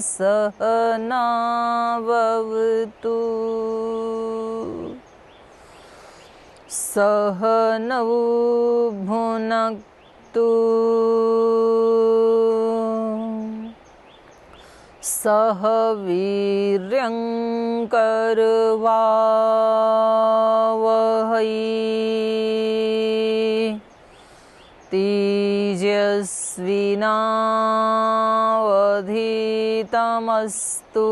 सहनावतु सहनौ भुनक्तु सह वीर्यं करवावहै तेजस्विनावधीतमस्तु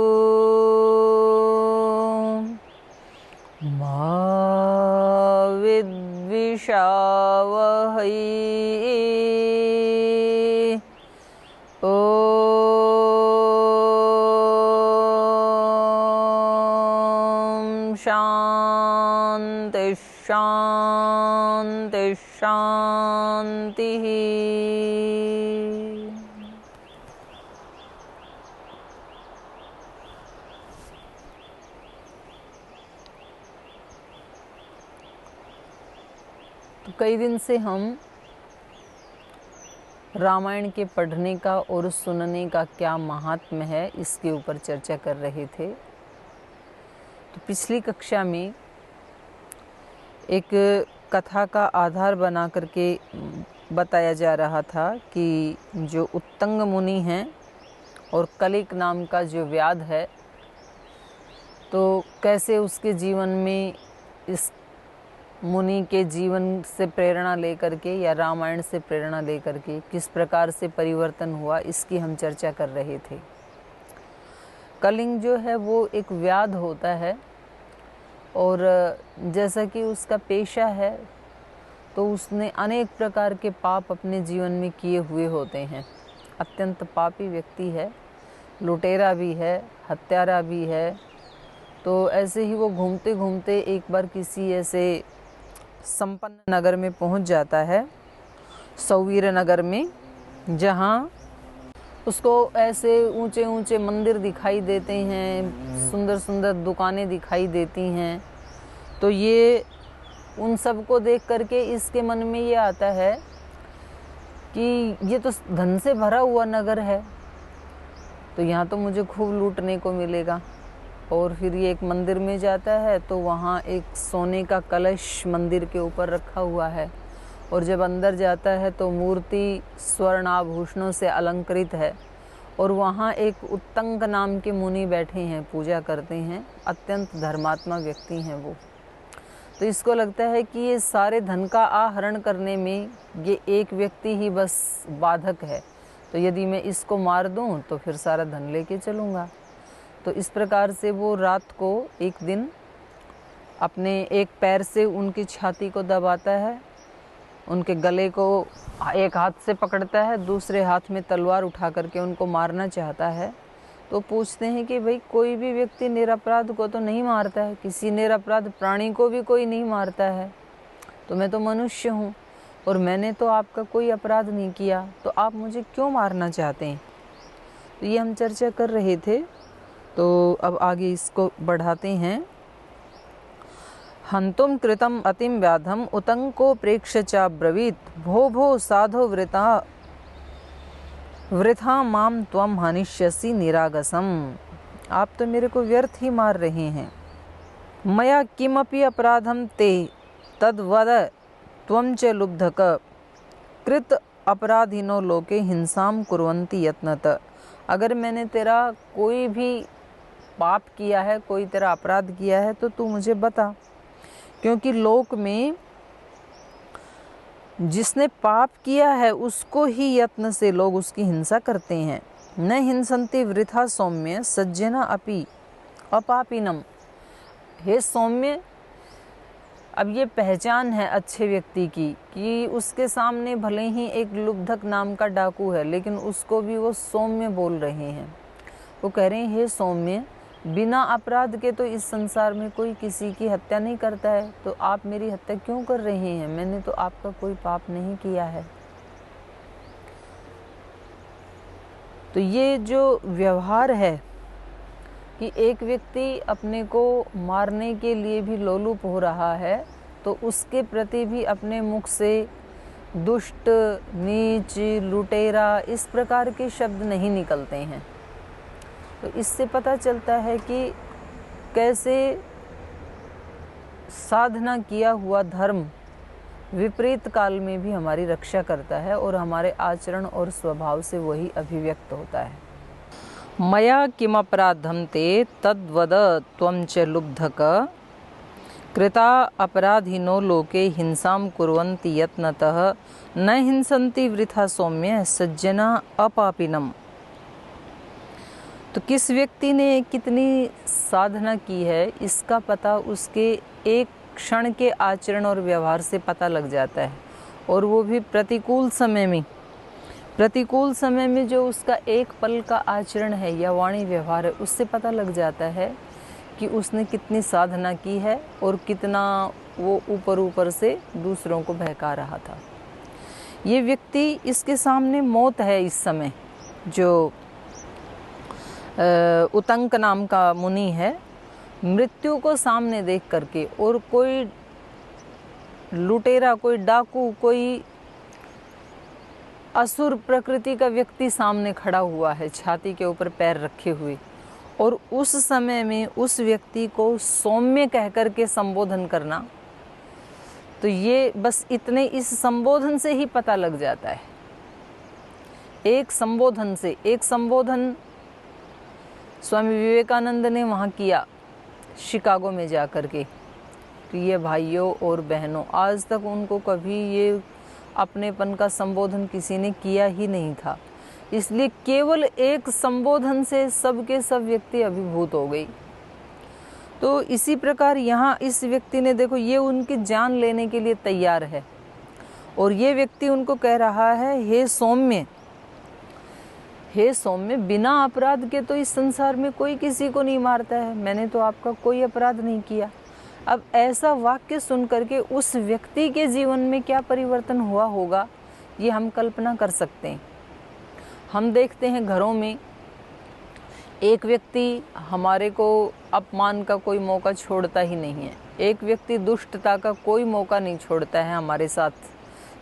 मा विद्विषावहै। शांति शांति शांति। तो कई दिन से हम रामायण के पढ़ने का और सुनने का क्या महात्म्य है इसके ऊपर चर्चा कर रहे थे। तो पिछली कक्षा में एक कथा का आधार बना करके बताया जा रहा था कि जो उत्तंग मुनि हैं और कलिक नाम का जो व्याध है, तो कैसे उसके जीवन में इस मुनि के जीवन से प्रेरणा लेकर के या रामायण से प्रेरणा लेकर के किस प्रकार से परिवर्तन हुआ, इसकी हम चर्चा कर रहे थे। कलिंग जो है वो एक व्याध होता है और जैसा कि उसका पेशा है तो उसने अनेक प्रकार के पाप अपने जीवन में किए हुए होते हैं। अत्यंत पापी व्यक्ति है, लुटेरा भी है, हत्यारा भी है। तो ऐसे ही वो घूमते घूमते एक बार किसी ऐसे संपन्न नगर में पहुंच जाता है, सौवीर नगर में, जहां उसको ऐसे ऊंचे ऊंचे मंदिर दिखाई देते हैं, सुंदर सुंदर दुकानें दिखाई देती हैं। तो ये उन सब को देख करके इसके मन में ये आता है कि ये तो धन से भरा हुआ नगर है, तो यहाँ तो मुझे खूब लूटने को मिलेगा। और फिर ये एक मंदिर में जाता है तो वहाँ एक सोने का कलश मंदिर के ऊपर रखा हुआ है, और जब अंदर जाता है तो मूर्ति स्वर्ण आभूषणों से अलंकृत है, और वहाँ एक उत्तंग नाम के मुनि बैठे हैं, पूजा करते हैं। अत्यंत धर्मात्मा व्यक्ति हैं वो। तो इसको लगता है कि ये सारे धन का आहरण करने में ये एक व्यक्ति ही बस बाधक है, तो यदि मैं इसको मार दूं तो फिर सारा धन लेके चलूँगा। तो इस प्रकार से वो रात को एक दिन अपने एक पैर से उनकी छाती को दबाता है, उनके गले को एक हाथ से पकड़ता है, दूसरे हाथ में तलवार उठा करके उनको मारना चाहता है। तो पूछते हैं कि भाई कोई भी व्यक्ति निरपराध को तो नहीं मारता है, किसी निरपराध प्राणी को भी कोई नहीं मारता है, तो मैं तो मनुष्य हूँ और मैंने तो आपका कोई अपराध नहीं किया, तो आप मुझे क्यों मारना चाहते हैं। तो ये हम चर्चा कर रहे थे। तो अब आगे इसको बढ़ाते हैं। हंतुम कृतम अतिम व्याधम उतंको प्रेक्ष चा ब्रवीत भो भो साधो वृथा माम त्वम हनिष्यसि निरागसम। आप तो मेरे को व्यर्थ ही मार रहे हैं। मया किमपि अपराधम ते तद्वद त्वं च लुब्धक कृत अपराधिनो लोके हिंसाम कुर्वन्ति यत्नत। अगर मैंने तेरा कोई भी पाप किया है, कोई तेरा अपराध किया है, तो तू मुझे बता, क्योंकि लोक में जिसने पाप किया है उसको ही यत्न से लोग उसकी हिंसा करते हैं। न हिंसन्ति वृथा सौम्य सज्जना अपि अपापिनम। हे सौम्य, अब ये पहचान है अच्छे व्यक्ति की कि उसके सामने भले ही एक लुब्धक नाम का डाकू है, लेकिन उसको भी वो सौम्य बोल रहे हैं। वो कह रहे हैं, हे सौम्य, बिना अपराध के तो इस संसार में कोई किसी की हत्या नहीं करता है, तो आप मेरी हत्या क्यों कर रहे हैं। मैंने तो आपका कोई पाप नहीं किया है। तो ये जो व्यवहार है कि एक व्यक्ति अपने को मारने के लिए भी लोलुप हो रहा है, तो उसके प्रति भी अपने मुख से दुष्ट, नीच, लुटेरा इस प्रकार के शब्द नहीं निकलते हैं। तो इससे पता चलता है कि कैसे साधना किया हुआ धर्म विपरीत काल में भी हमारी रक्षा करता है और हमारे आचरण और स्वभाव से वही अभिव्यक्त होता है। मया किमपराधं ते तद्वद त्वं च लुब्धक कृता अपराधिनो लोके हिंसां कुर्वन्ति यत्नतः न हिंसन्ति वृथा सौम्य सज्जना अपापिनम। तो किस व्यक्ति ने कितनी साधना की है इसका पता उसके एक क्षण के आचरण और व्यवहार से पता लग जाता है, और वो भी प्रतिकूल समय में। प्रतिकूल समय में जो उसका एक पल का आचरण है या वाणी व्यवहार है उससे पता लग जाता है कि उसने कितनी साधना की है और कितना वो ऊपर ऊपर से दूसरों को बहका रहा था। ये व्यक्ति, इसके सामने मौत है इस समय। जो उतंक नाम का मुनि है, मृत्यु को सामने देख करके, और कोई लुटेरा, कोई डाकू, कोई असुर प्रकृति का व्यक्ति सामने खड़ा हुआ है छाती के ऊपर पैर रखे हुए, और उस समय में उस व्यक्ति को सौम्य कहकर के संबोधन करना, तो ये बस इतने इस संबोधन से ही पता लग जाता है। एक संबोधन से, एक संबोधन स्वामी विवेकानंद ने वहाँ किया शिकागो में जा कर के। प्रिय भाइयों और बहनों, आज तक उनको कभी ये अपनेपन का संबोधन किसी ने किया ही नहीं था, इसलिए केवल एक संबोधन से सब के सब व्यक्ति अभिभूत हो गई। तो इसी प्रकार यहाँ इस व्यक्ति ने, देखो, ये उनकी जान लेने के लिए तैयार है, और ये व्यक्ति उनको कह रहा है, हे सौम्य, हे सौम्य, बिना अपराध के तो इस संसार में कोई किसी को नहीं मारता है, मैंने तो आपका कोई अपराध नहीं किया। अब ऐसा वाक्य सुन करके उस व्यक्ति के जीवन में क्या परिवर्तन हुआ होगा, ये हम कल्पना कर सकते हैं। हम देखते हैं घरों में एक व्यक्ति हमारे को अपमान का कोई मौका छोड़ता ही नहीं है, एक व्यक्ति दुष्टता का कोई मौका नहीं छोड़ता है, हमारे साथ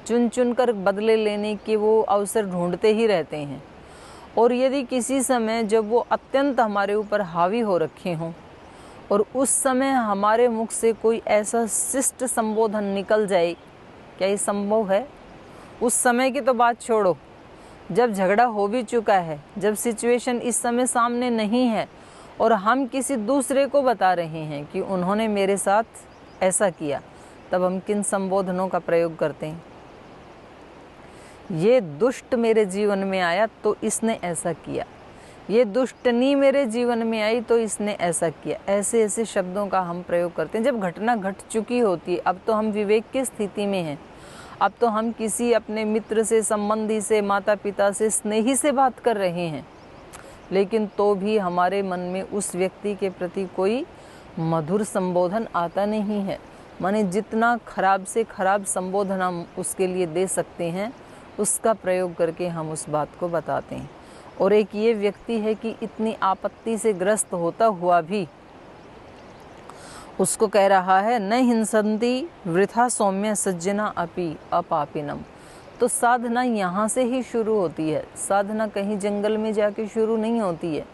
चुन चुन कर बदले लेने के वो अवसर ढूंढते ही रहते हैं। और यदि किसी समय जब वो अत्यंत हमारे ऊपर हावी हो रखे हों और उस समय हमारे मुख से कोई ऐसा शिष्ट संबोधन निकल जाए, क्या ये संभव है? उस समय की तो बात छोड़ो, जब झगड़ा हो भी चुका है, जब सिचुएशन इस समय सामने नहीं है और हम किसी दूसरे को बता रहे हैं कि उन्होंने मेरे साथ ऐसा किया, तब हम किन संबोधनों का प्रयोग करते हैं? ये दुष्ट मेरे जीवन में आया तो इसने ऐसा किया, ये दुष्टनी मेरे जीवन में आई तो इसने ऐसा किया। ऐसे ऐसे शब्दों का हम प्रयोग करते हैं जब घटना घट चुकी होती है। अब तो हम विवेक की स्थिति में हैं, अब तो हम किसी अपने मित्र से, संबंधी से, माता पिता से, स्नेही से बात कर रहे हैं, लेकिन तो भी हमारे मन में उस व्यक्ति के प्रति कोई मधुर संबोधन आता नहीं है। माने जितना खराब से खराब संबोधन हम उसके लिए दे सकते हैं, उसका प्रयोग करके हम उस बात को बताते हैं। और एक ये व्यक्ति है कि इतनी आपत्ति से ग्रस्त होता हुआ भी उसको कह रहा है, न हिंसन्ति वृथा सौम्य सज्जना अपि अपापिनम। तो साधना यहाँ से ही शुरू होती है। साधना कहीं जंगल में जाके शुरू नहीं होती है।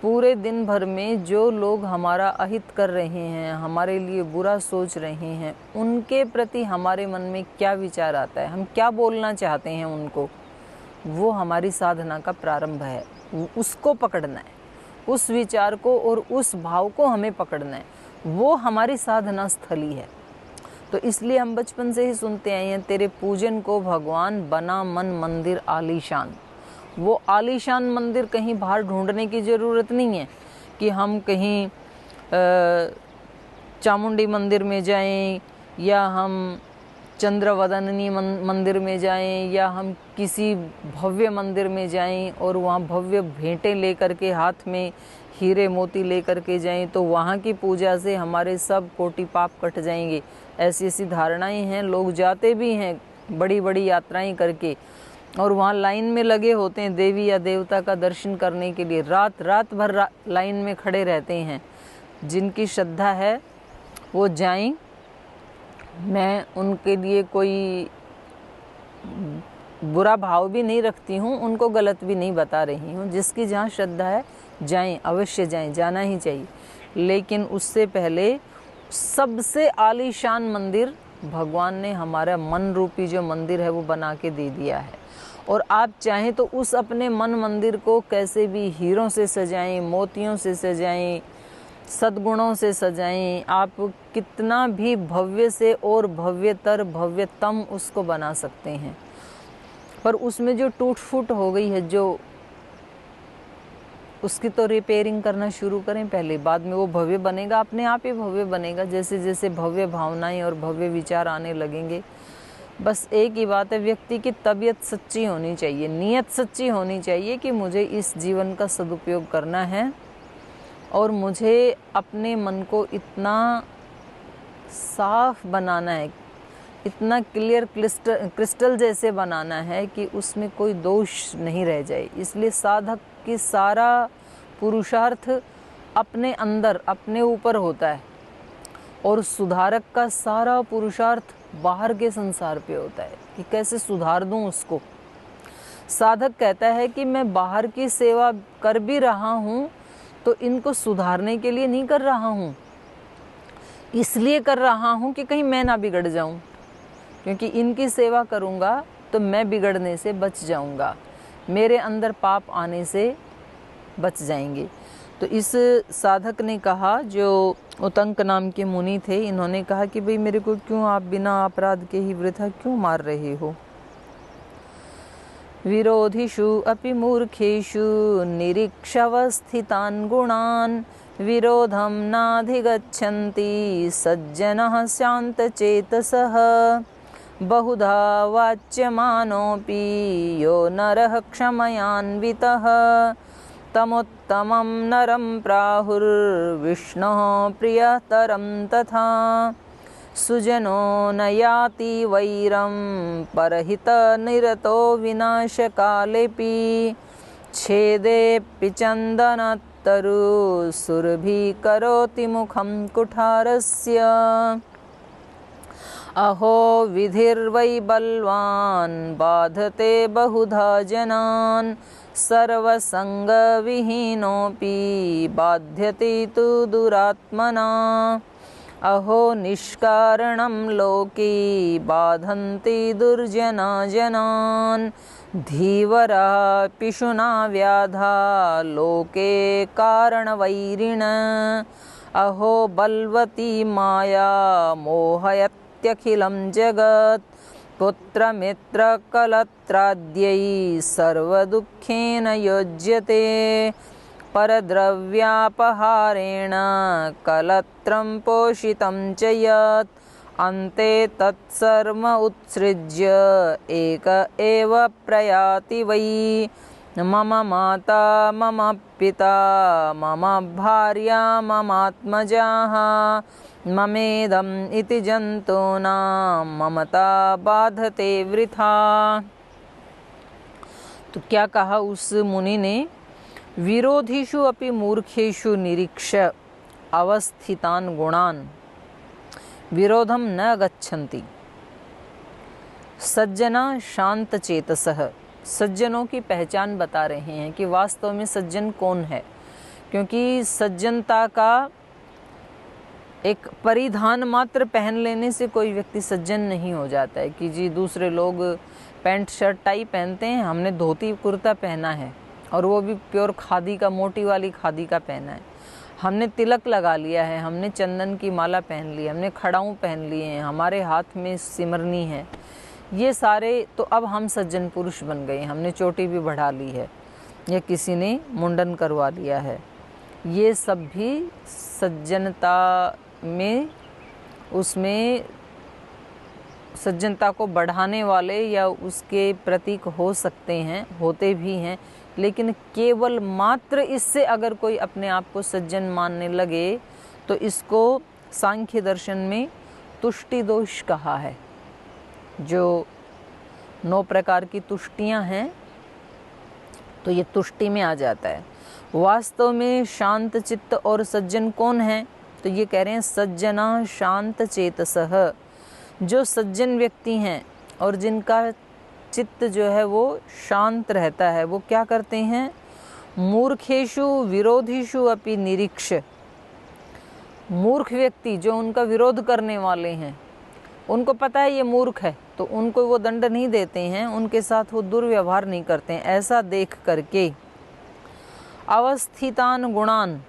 पूरे दिन भर में जो लोग हमारा अहित कर रहे हैं, हमारे लिए बुरा सोच रहे हैं, उनके प्रति हमारे मन में क्या विचार आता है, हम क्या बोलना चाहते हैं उनको, वो हमारी साधना का प्रारंभ है। उसको पकड़ना है, उस विचार को और उस भाव को हमें पकड़ना है, वो हमारी साधना स्थली है। तो इसलिए हम बचपन से ही सुनते आए हैं, तेरे पूजन को भगवान बना मन मंदिर आलीशान। वो आलीशान मंदिर कहीं बाहर ढूंढने की ज़रूरत नहीं है कि हम कहीं चामुंडी मंदिर में जाएं, या हम चंद्रवदनी मंदिर में जाएं, या हम किसी भव्य मंदिर में जाएं और वहाँ भव्य भेंटें लेकर के, हाथ में हीरे मोती लेकर के जाएं, तो वहाँ की पूजा से हमारे सब कोटि पाप कट जाएंगे। ऐसी ऐसी धारणाएं हैं। लोग जाते भी हैं बड़ी बड़ी यात्राएं करके, और वहाँ लाइन में लगे होते हैं देवी या देवता का दर्शन करने के लिए, रात भर लाइन में खड़े रहते हैं। जिनकी श्रद्धा है वो जाएं, मैं उनके लिए कोई बुरा भाव भी नहीं रखती हूँ, उनको गलत भी नहीं बता रही हूँ। जिसकी जहाँ श्रद्धा है जाएं, अवश्य जाएं, जाना ही चाहिए, लेकिन उससे पहले सबसे आलीशान मंदिर भगवान ने हमारा मन रूपी जो मंदिर है वो बना के दे दिया है। और आप चाहें तो उस अपने मन मंदिर को कैसे भी हीरों से सजाएं, मोतियों से सजाएं, सद्गुणों से सजाएं, आप कितना भी भव्य से और भव्यतर भव्यतम उसको बना सकते हैं, पर उसमें जो टूट फूट हो गई है, जो उसकी तो रिपेयरिंग करना शुरू करें पहले, बाद में वो भव्य बनेगा, अपने आप ही भव्य बनेगा, जैसे जैसे भव्य भावनाएं और भव्य विचार आने लगेंगे। बस एक ही बात है, व्यक्ति की तबीयत सच्ची होनी चाहिए, नीयत सच्ची होनी चाहिए कि मुझे इस जीवन का सदुपयोग करना है और मुझे अपने मन को इतना साफ बनाना है, इतना क्लियर क्रिस्टल जैसे बनाना है कि उसमें कोई दोष नहीं रह जाए। इसलिए साधक की सारा पुरुषार्थ अपने अंदर, अपने ऊपर होता है, और सुधारक का सारा पुरुषार्थ बाहर के संसार पे होता है कि कैसे सुधार दूं उसको। साधक कहता है कि मैं बाहर की सेवा कर भी रहा हूँ तो इनको सुधारने के लिए नहीं कर रहा हूँ, इसलिए कर रहा हूँ कि कहीं मैं ना बिगड़ जाऊँ, क्योंकि इनकी सेवा करूँगा तो मैं बिगड़ने से बच जाऊँगा, मेरे अंदर पाप आने से बच जाएंगे। तो इस साधक ने कहा, जो उतंक नाम के मुनि थे, इन्होंने कहा कि भाई मेरे को क्यों आप बिना अपराध के ही वृथा क्यों मार रहे हो। विरोधिषु अपि मूर्खेषु निरीक्षवस्थितान् गुणान् विरोधं नाधिगच्छन्ति सज्जनः शान्तचेतसः बहुधा वाच्यमानोऽपि यो नरः क्षमयान्वितः तमोत्तमं नरं प्राहुर्विष्णोः प्रियतरं तथा सुजनो न याति वैरं परहितनिरतो विनाशकालेऽपि छेदेऽपि चन्दनतरु सुरभिः करोति मुखं कुठारस्य अहो विधिर्वै बलवान् बाधते बहुधा जनान् सर्वसंगविहीनोऽपि बाध्यते तु दुरात्मना अहो निष्कारणं लोके बाधन्ति दुर्जना जनान् धीवरा पिशुना व्याधा लोके कारणवैरिण अहो बलवती माया मोहयत्यखिलं जगत् पुत्रमित्रकलत्राद्यै सर्वदुःखेन योज्यते परद्रव्यापहारेण कलत्रं पोषितं च यत् अन्ते तत्सर्व उत्सृज्य एक एव प्रयाति वै मम माता मम पिता मम भार्या ममात्मजाः ममेदम् इति जन्तूनां ममता बाधते वृथा। तो क्या कहा उस मुनि ने, विरोधिषु अपि मूर्खेषु निरीक्ष्य अवस्थितान् गुणान् विरोधं न गच्छन्ति सज्जना शांत चेतसः। सज्जनों की पहचान बता रहे हैं कि वास्तव में सज्जन कौन है, क्योंकि सज्जनता का एक परिधान मात्र पहन लेने से कोई व्यक्ति सज्जन नहीं हो जाता है कि जी दूसरे लोग पैंट शर्ट टाई पहनते हैं, हमने धोती कुर्ता पहना है और वो भी प्योर खादी का, मोटी वाली खादी का पहना है, हमने तिलक लगा लिया है, हमने चंदन की माला पहन ली है, हमने खड़ाऊँ पहन लिए हैं, हमारे हाथ में सिमरनी है, ये सारे तो अब हम सज्जन पुरुष बन गए, हमने चोटी भी बढ़ा ली है या किसी ने मुंडन करवा लिया है। ये सब भी सज्जनता में, उसमें सज्जनता को बढ़ाने वाले या उसके प्रतीक हो सकते हैं, होते भी हैं, लेकिन केवल मात्र इससे अगर कोई अपने आप को सज्जन मानने लगे तो इसको सांख्य दर्शन में तुष्टि दोष कहा है। जो 9 प्रकार की तुष्टियां हैं तो ये तुष्टि में आ जाता है। वास्तव में शांत चित्त और सज्जन कौन है, तो ये कह रहे हैं सज्जना शांत चेतसः। जो सज्जन व्यक्ति हैं और जिनका चित्त जो है वो शांत रहता है, वो क्या करते हैं, मूर्खेषु विरोधीषु अपि निरीक्ष, मूर्ख व्यक्ति जो उनका विरोध करने वाले हैं, उनको पता है ये मूर्ख है, तो उनको वो दंड नहीं देते हैं, उनके साथ वो दुर्व्यवहार नहीं करते हैं। ऐसा देख करके अवस्थितान गुणान,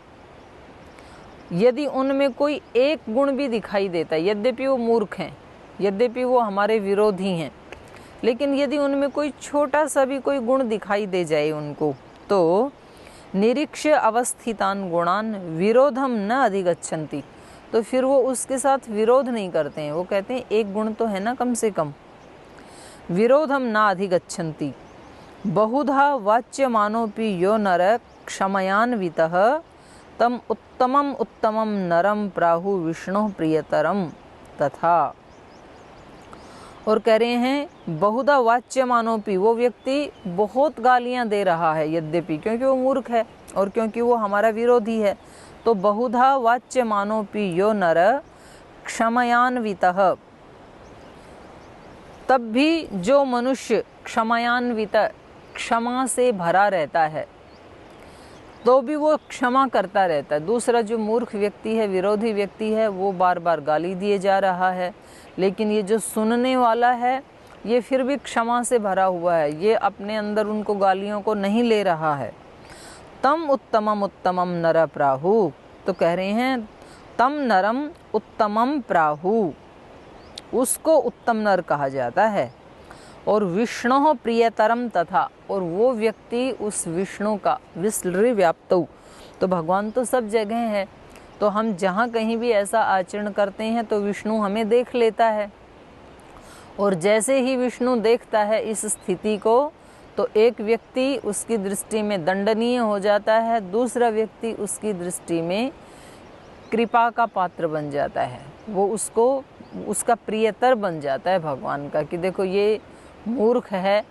यदि उनमें कोई एक गुण भी दिखाई देता है, यद्यपि वो मूर्ख हैं, यद्यपि वो हमारे विरोधी हैं, लेकिन यदि उनमें कोई छोटा सा भी कोई गुण दिखाई दे जाए उनको, तो निरीक्ष अवस्थितान गुणान विरोधम न अधिगच्छन्ति, तो फिर वो उसके साथ विरोध नहीं करते हैं। वो कहते हैं एक गुण तो है ना कम से कम, विरोधम न अधिगच्छन्ति। बहुधा वाच्यमानोऽपि यो नर क्षमयान्वितः तम उत्तमम उत्तमम नरम प्राहु विष्णु प्रियतरम तथा। और कह रहे हैं बहुधा वाच्यमानोऽपि, वो व्यक्ति बहुत गालियां दे रहा है यद्यपि, क्योंकि वो मूर्ख है और क्योंकि वो हमारा विरोधी है, तो बहुधा वाच्यमानोऽपि यो नर क्षमयान्वितः, तब भी जो मनुष्य क्षमयान्वित, क्षमा से भरा रहता है, तो भी वो क्षमा करता रहता है। दूसरा जो मूर्ख व्यक्ति है, विरोधी व्यक्ति है, वो बार बार गाली दिए जा रहा है, लेकिन ये जो सुनने वाला है ये फिर भी क्षमा से भरा हुआ है, ये अपने अंदर उनको गालियों को नहीं ले रहा है। तम उत्तमम उत्तमम नर प्राहु, तो कह रहे हैं तम नरम उत्तमम प्राहु, उसको उत्तम नर कहा जाता है। और विष्णु प्रियतरम तथा, और वो व्यक्ति उस विष्णु का विश्वव्याप्तौ, तो भगवान तो सब जगह है, तो हम जहाँ कहीं भी ऐसा आचरण करते हैं तो विष्णु हमें देख लेता है, और जैसे ही विष्णु देखता है इस स्थिति को, तो एक व्यक्ति उसकी दृष्टि में दंडनीय हो जाता है, दूसरा व्यक्ति उसकी दृष्टि में कृपा का पात्र बन जाता है, वो उसको उसका प्रियतर बन जाता है भगवान का, कि देखो ये मूर्ख है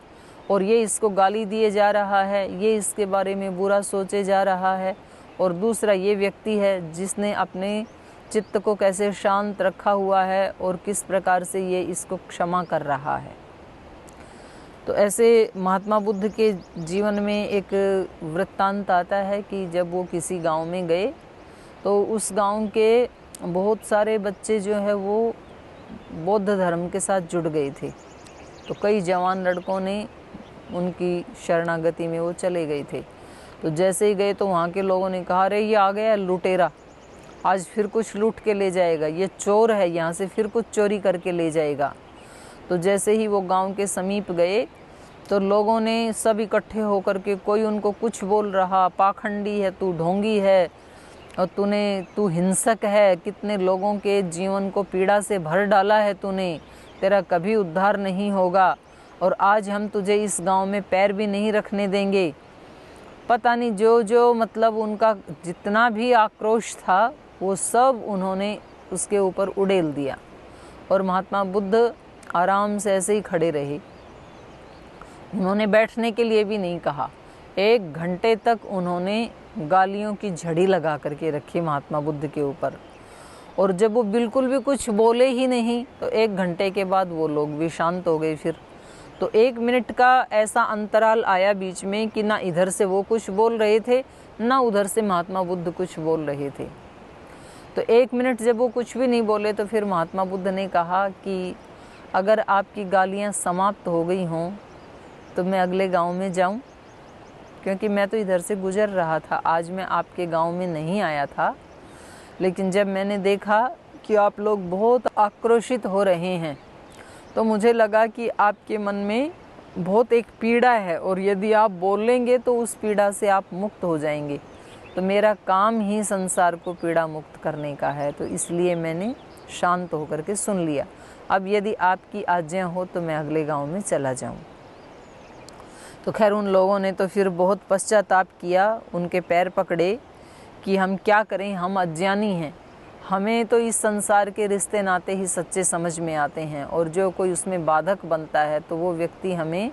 और ये इसको गाली दिए जा रहा है, ये इसके बारे में बुरा सोचे जा रहा है, और दूसरा ये व्यक्ति है जिसने अपने चित्त को कैसे शांत रखा हुआ है और किस प्रकार से ये इसको क्षमा कर रहा है। तो ऐसे महात्मा बुद्ध के जीवन में एक वृत्तांत आता है कि जब वो किसी गांव में गए, तो उस गांव के बहुत सारे बच्चे जो है वो बौद्ध धर्म के साथ जुड़ गए थे, तो कई जवान लड़कों ने उनकी शरणागति में वो चले गए थे। तो जैसे ही गए तो वहाँ के लोगों ने कहा, अरे ये आ गया लुटेरा, आज फिर कुछ लूट के ले जाएगा, ये चोर है, यहाँ से फिर कुछ चोरी करके ले जाएगा। तो जैसे ही वो गांव के समीप गए तो लोगों ने सब इकट्ठे होकर के, कोई उनको कुछ बोल रहा, पाखंडी है तू, ढोंगी है, और तू हिंसक है, कितने लोगों के जीवन को पीड़ा से भर डाला है तूने, तेरा कभी उद्धार नहीं होगा, और आज हम तुझे इस गांव में पैर भी नहीं रखने देंगे। पता नहीं जो जो मतलब उनका जितना भी आक्रोश था वो सब उन्होंने उसके ऊपर उड़ेल दिया, और महात्मा बुद्ध आराम से ऐसे ही खड़े रहे, उन्होंने बैठने के लिए भी नहीं कहा। 1 घंटे तक उन्होंने गालियों की झड़ी लगा करके रखी महात्मा बुद्ध के ऊपर, और जब वो बिल्कुल भी कुछ बोले ही नहीं तो 1 घंटे के बाद वो लोग भी शांत हो गए। फिर तो 1 मिनट का ऐसा अंतराल आया बीच में कि ना इधर से वो कुछ बोल रहे थे, ना उधर से महात्मा बुद्ध कुछ बोल रहे थे। तो 1 मिनट जब वो कुछ भी नहीं बोले तो फिर महात्मा बुद्ध ने कहा कि अगर आपकी गालियाँ समाप्त हो गई हों तो मैं अगले गांव में जाऊं, क्योंकि मैं तो इधर से गुजर रहा था, आज मैं आपके गांव में नहीं आया था, लेकिन जब मैंने देखा कि आप लोग बहुत आक्रोशित हो रहे हैं तो मुझे लगा कि आपके मन में बहुत एक पीड़ा है, और यदि आप बोलेंगे तो उस पीड़ा से आप मुक्त हो जाएंगे, तो मेरा काम ही संसार को पीड़ा मुक्त करने का है, तो इसलिए मैंने शांत होकर के सुन लिया। अब यदि आपकी आज्ञा हो तो मैं अगले गांव में चला जाऊं। तो खैर उन लोगों ने तो फिर बहुत पश्चाताप किया, उनके पैर पकड़े कि हम क्या करें, हम अज्ञानी हैं, हमें तो इस संसार के रिश्ते नाते ही सच्चे समझ में आते हैं, और जो कोई उसमें बाधक बनता है तो वो व्यक्ति हमें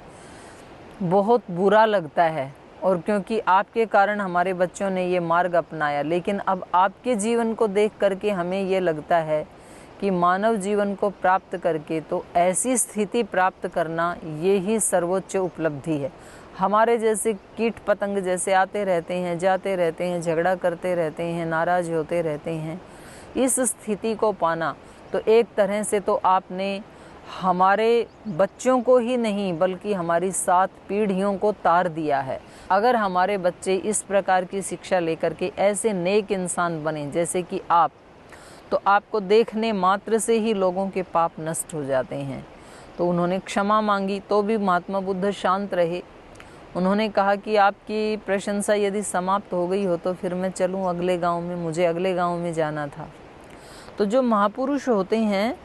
बहुत बुरा लगता है, और क्योंकि आपके कारण हमारे बच्चों ने ये मार्ग अपनाया, लेकिन अब आपके जीवन को देख करके हमें ये लगता है कि मानव जीवन को प्राप्त करके तो ऐसी स्थिति प्राप्त करना ये ही सर्वोच्च उपलब्धि है। हमारे जैसे कीट पतंग जैसे आते रहते हैं, जाते रहते हैं, झगड़ा करते रहते हैं, नाराज होते रहते हैं। इस स्थिति को पाना तो एक तरह से तो आपने हमारे बच्चों को ही नहीं बल्कि हमारी 7 पीढ़ियों को तार दिया है। अगर हमारे बच्चे इस प्रकार की शिक्षा लेकर के ऐसे नेक इंसान बने जैसे कि आप, तो आपको देखने मात्र से ही लोगों के पाप नष्ट हो जाते हैं। तो उन्होंने क्षमा मांगी तो भी महात्मा बुद्ध शांत रहे। उन्होंने कहा कि आपकी प्रशंसा यदि समाप्त हो गई हो तो फिर मैं चलूं अगले गांव में, मुझे अगले गांव में जाना था। तो जो महापुरुष होते हैं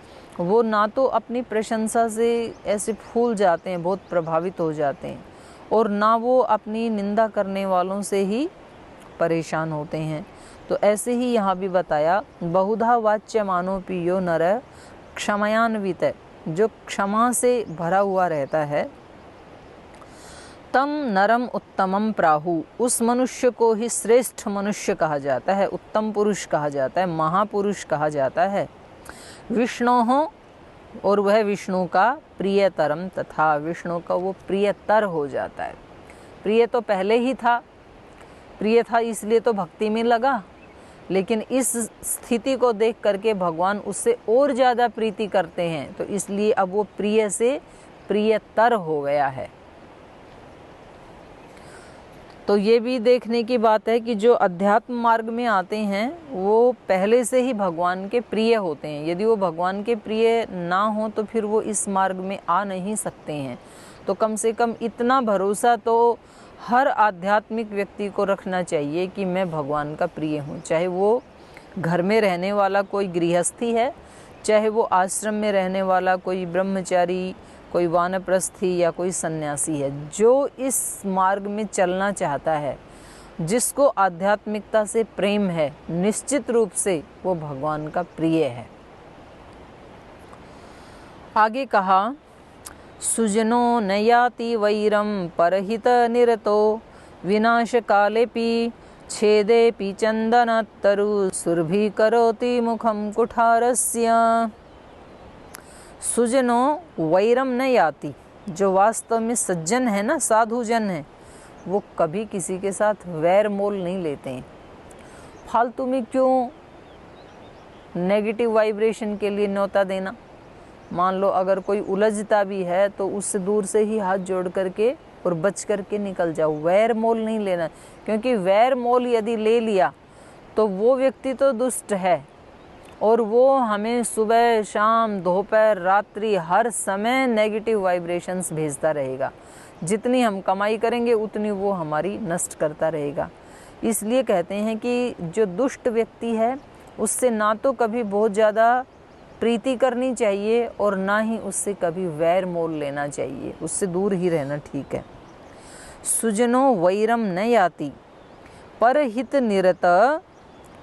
वो ना तो अपनी प्रशंसा से ऐसे फूल जाते हैं, बहुत प्रभावित हो जाते हैं, और ना वो अपनी निंदा करने वालों से ही परेशान होते हैं। तो ऐसे ही यहाँ भी बताया, बहुधा वाच्य मानोपि यो नर क्षमयान्वित, जो क्षमा से भरा हुआ रहता है, तम नरम उत्तमम प्राहु, उस मनुष्य को ही श्रेष्ठ मनुष्य कहा जाता है, उत्तम पुरुष कहा जाता है, महापुरुष कहा जाता है। विष्णु हो, और वह विष्णु का प्रियतरम, तथा विष्णु का वो प्रियतर हो जाता है। प्रिय तो पहले ही था, प्रिय था इसलिए तो भक्ति में लगा, लेकिन इस स्थिति को देख करके भगवान उससे और ज़्यादा प्रीति करते हैं, तो इसलिए अब वो प्रिय से प्रियतर हो गया है। तो ये भी देखने की बात है कि जो अध्यात्म मार्ग में आते हैं वो पहले से ही भगवान के प्रिय होते हैं। यदि वो भगवान के प्रिय ना हो तो फिर वो इस मार्ग में आ नहीं सकते हैं। तो कम से कम इतना भरोसा तो हर आध्यात्मिक व्यक्ति को रखना चाहिए कि मैं भगवान का प्रिय हूँ, चाहे वो घर में रहने वाला कोई गृहस्थी है, चाहे वो आश्रम में रहने वाला कोई ब्रह्मचारी, कोई वानप्रस्थी या कोई सन्यासी है। जो इस मार्ग में चलना चाहता है, जिसको आध्यात्मिकता से प्रेम है, निश्चित रूप से वो भगवान का प्रिय है। आगे कहा, सुजनो न याति वैरम परहित निरतो विनाश कालेपि छेदेपि चंदन तरु सुरभि करोति मुखम कुठारस्य। सुजनो वैरम न याति, जो वास्तव में सज्जन है ना, साधु जन है, वो कभी किसी के साथ वैर मोल नहीं लेते हैं। फालतू में क्यों नेगेटिव वाइब्रेशन के लिए न्योता देना। मान लो अगर कोई उलझता भी है तो उससे दूर से ही हाथ जोड़ करके और बच करके निकल जाओ। वैर मोल नहीं लेना, क्योंकि वैर मोल यदि ले लिया तो वो व्यक्ति तो दुष्ट है और वो हमें सुबह शाम दोपहर रात्रि हर समय नेगेटिव वाइब्रेशंस भेजता रहेगा। जितनी हम कमाई करेंगे उतनी वो हमारी नष्ट करता रहेगा। इसलिए कहते हैं कि जो दुष्ट व्यक्ति है उससे ना तो कभी बहुत ज़्यादा प्रीति करनी चाहिए और ना ही उससे कभी वैर मोल लेना चाहिए, उससे दूर ही रहना ठीक है। सुजनो वैरम न याति परहित निरत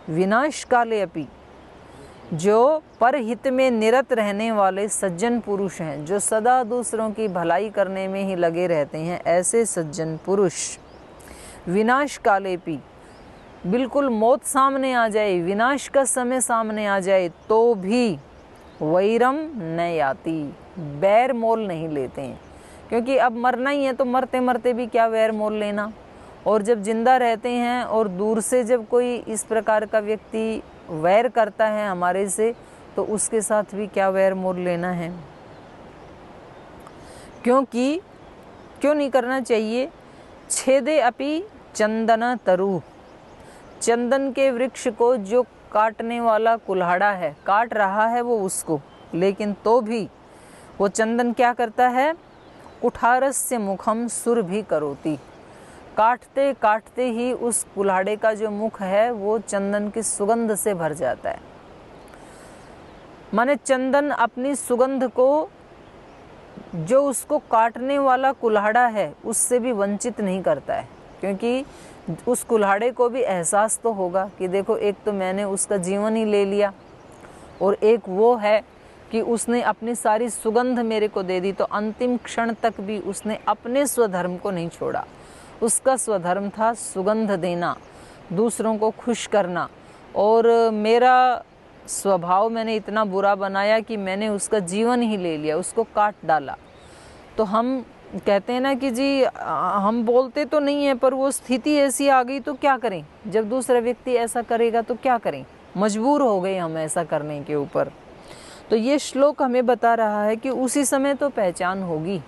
विनाश काले अपि, जो परहित में निरत रहने वाले सज्जन पुरुष हैं, जो सदा दूसरों की भलाई करने में ही लगे रहते हैं, ऐसे सज्जन पुरुष विनाश कालेपि, बिल्कुल मौत सामने आ जाए, विनाश का समय सामने आ जाए तो भी वैरम न याति, बैर मोल नहीं लेते हैं। क्योंकि अब मरना ही है तो मरते मरते भी क्या वैर मोल लेना। और जब जिंदा रहते हैं और दूर से जब कोई इस प्रकार का व्यक्ति वैर करता है हमारे से, तो उसके साथ भी क्या वैर मोल लेना है। क्योंकि क्यों नहीं करना चाहिए। छेदे अपि चंदन तरु, चंदन के वृक्ष को जो काटने वाला कुल्हाड़ा है काट रहा है वो उसको, लेकिन तो भी वो चंदन क्या करता है, कुठारस्य मुखम सुर भी करोति, काटते काटते ही उस कुल्हाड़े का जो मुख है वो चंदन की सुगंध से भर जाता है। माने चंदन अपनी सुगंध को जो उसको काटने वाला कुल्हाड़ा है उससे भी वंचित नहीं करता है। क्योंकि उस कुल्हाड़े को भी एहसास तो होगा कि देखो, एक तो मैंने उसका जीवन ही ले लिया और एक वो है कि उसने अपनी सारी सुगंध मेरे को दे दी, तो अंतिम क्षण तक भी उसने अपने स्वधर्म को नहीं छोड़ा। उसका स्वधर्म था सुगंध देना, दूसरों को खुश करना। और मेरा स्वभाव मैंने इतना बुरा बनाया कि मैंने उसका जीवन ही ले लिया, उसको काट डाला। तो हम कहते हैं ना कि जी हम बोलते तो नहीं है पर वो स्थिति ऐसी आ गई तो क्या करें, जब दूसरा व्यक्ति ऐसा करेगा तो क्या करें, मजबूर हो गए हम ऐसा करने के ऊपर। तो ये श्लोक हमें बता रहा है कि उसी समय तो पहचान होगी।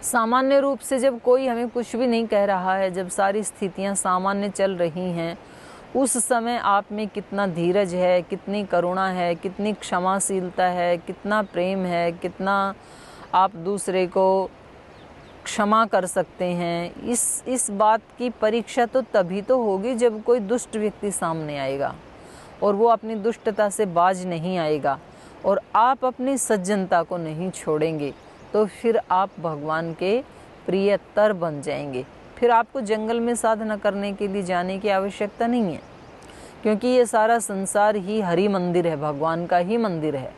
सामान्य रूप से जब कोई हमें कुछ भी नहीं कह रहा है, जब सारी स्थितियां सामान्य चल रही हैं, उस समय आप में कितना धीरज है, कितनी करुणा है, कितनी क्षमाशीलता है, कितना प्रेम है, कितना आप दूसरे को क्षमा कर सकते हैं, इस बात की परीक्षा तो तभी तो होगी जब कोई दुष्ट व्यक्ति सामने आएगा और वो अपनी दुष्टता से बाज नहीं आएगा और आप अपनी सज्जनता को नहीं छोड़ेंगे, तो फिर आप भगवान के प्रियतर बन जाएंगे। फिर आपको जंगल में साधना करने के लिए जाने की आवश्यकता नहीं है, क्योंकि ये सारा संसार ही हरि मंदिर है, भगवान का ही मंदिर है।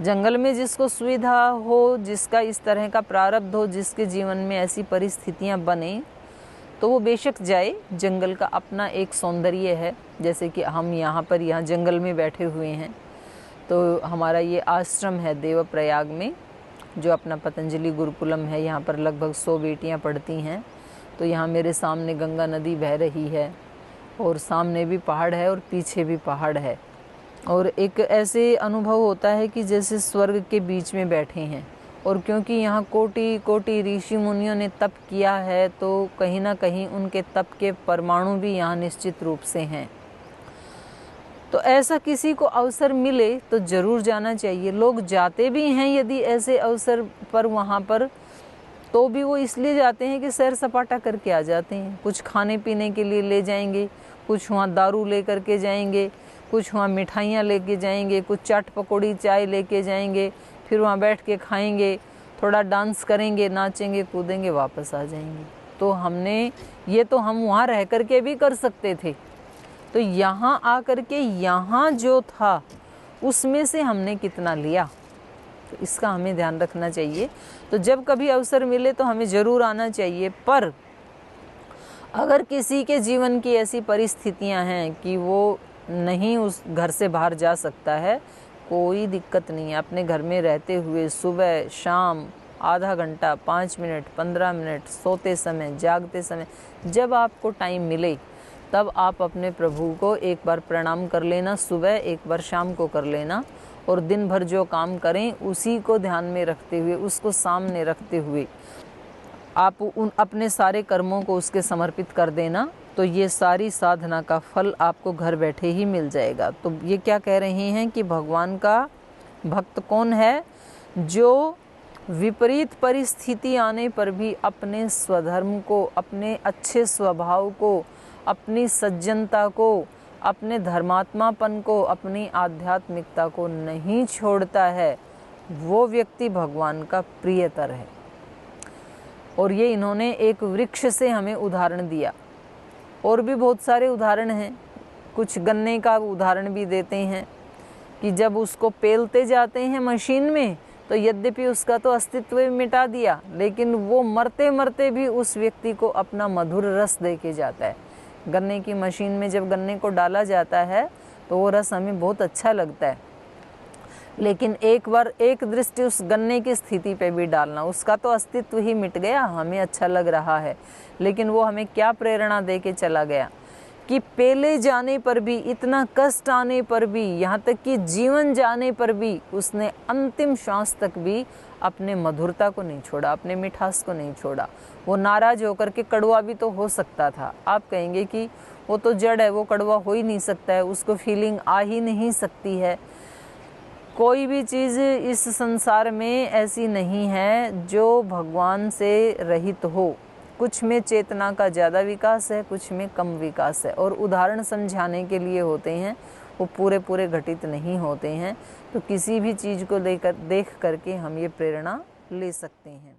जंगल में जिसको सुविधा हो, जिसका इस तरह का प्रारब्ध हो, जिसके जीवन में ऐसी परिस्थितियां बने, तो वो बेशक जाए। जंगल का अपना एक सौंदर्य है। जैसे कि हम यहाँ जंगल में बैठे हुए हैं, तो हमारा ये आश्रम है देवप्रयाग में, जो अपना पतंजलि गुरुकुलम है। यहाँ पर लगभग 100 बेटियाँ पढ़ती हैं। तो यहाँ मेरे सामने गंगा नदी बह रही है और सामने भी पहाड़ है और पीछे भी पहाड़ है, और एक ऐसे अनुभव होता है कि जैसे स्वर्ग के बीच में बैठे हैं। और क्योंकि यहाँ कोटि कोटि ऋषि मुनियों ने तप किया है, तो कहीं ना कहीं उनके तप के परमाणु भी यहाँ निश्चित रूप से हैं। तो ऐसा किसी को अवसर मिले तो ज़रूर जाना चाहिए। लोग जाते भी हैं यदि ऐसे अवसर पर वहाँ पर, तो भी वो इसलिए जाते हैं कि सैर सपाटा करके आ जाते हैं। कुछ खाने पीने के लिए ले जाएंगे, कुछ वहाँ दारू ले करके जाएंगे, कुछ वहाँ मिठाइयाँ लेके जाएंगे, कुछ चाट पकौड़ी चाय लेके जाएंगे, फिर वहाँ बैठ के खाएंगे, थोड़ा डांस करेंगे, नाचेंगे कूदेंगे, वापस आ जाएंगे। तो हम वहाँ रह करके भी कर सकते थे। तो यहाँ आकर के यहाँ जो था उसमें से हमने कितना लिया, तो इसका हमें ध्यान रखना चाहिए। तो जब कभी अवसर मिले तो हमें ज़रूर आना चाहिए। पर अगर किसी के जीवन की ऐसी परिस्थितियां हैं कि वो नहीं उस घर से बाहर जा सकता है, कोई दिक्कत नहीं है। अपने घर में रहते हुए सुबह शाम आधा घंटा, 5 मिनट, 15 मिनट, सोते समय, जागते समय, जब आपको टाइम मिले तब आप अपने प्रभु को एक बार प्रणाम कर लेना, सुबह एक बार शाम को कर लेना, और दिन भर जो काम करें उसी को ध्यान में रखते हुए, उसको सामने रखते हुए आप अपने सारे कर्मों को उसके समर्पित कर देना। तो ये सारी साधना का फल आपको घर बैठे ही मिल जाएगा। तो ये क्या कह रहे हैं कि भगवान का भक्त कौन है? जो विपरीत परिस्थिति आने पर भी अपने स्वधर्म को, अपने अच्छे स्वभाव को, अपनी सज्जनता को, अपने धर्मात्मापन को, अपनी आध्यात्मिकता को नहीं छोड़ता है, वो व्यक्ति भगवान का प्रियतर है। और ये इन्होंने एक वृक्ष से हमें उदाहरण दिया। और भी बहुत सारे उदाहरण हैं। कुछ गन्ने का उदाहरण भी देते हैं कि जब उसको पेलते जाते हैं मशीन में, तो यद्यपि उसका तो अस्तित्व मिटा दिया, लेकिन वो मरते मरते भी उस व्यक्ति को अपना मधुर रस दे के जाता है। गन्ने की मशीन में जब गन्ने को डाला जाता है तो वो रस हमें बहुत अच्छा लगता है, लेकिन एक बार एक दृष्टि उस गन्ने की स्थिति पे भी डालना, उसका तो अस्तित्व ही मिट गया। हमें अच्छा लग रहा है, लेकिन वो हमें क्या प्रेरणा दे के चला गया कि पेले जाने पर भी, इतना कष्ट आने पर भी, यहाँ तक कि जीवन जाने पर भी उसने अंतिम श्वास तक भी अपने मधुरता को नहीं छोड़ा, अपने मिठास को नहीं छोड़ा। वो नाराज होकर के कड़वा भी तो हो सकता था। आप कहेंगे कि वो तो जड़ है, वो कड़वा हो ही नहीं सकता है, उसको फीलिंग आ ही नहीं सकती है। कोई भी चीज़ इस संसार में ऐसी नहीं है जो भगवान से रहित हो। कुछ में चेतना का ज़्यादा विकास है, कुछ में कम विकास है, और उदाहरण समझाने के लिए होते हैं, वो पूरे पूरे घटित नहीं होते हैं। तो किसी भी चीज़ को देख करके हम ये प्रेरणा ले सकते हैं।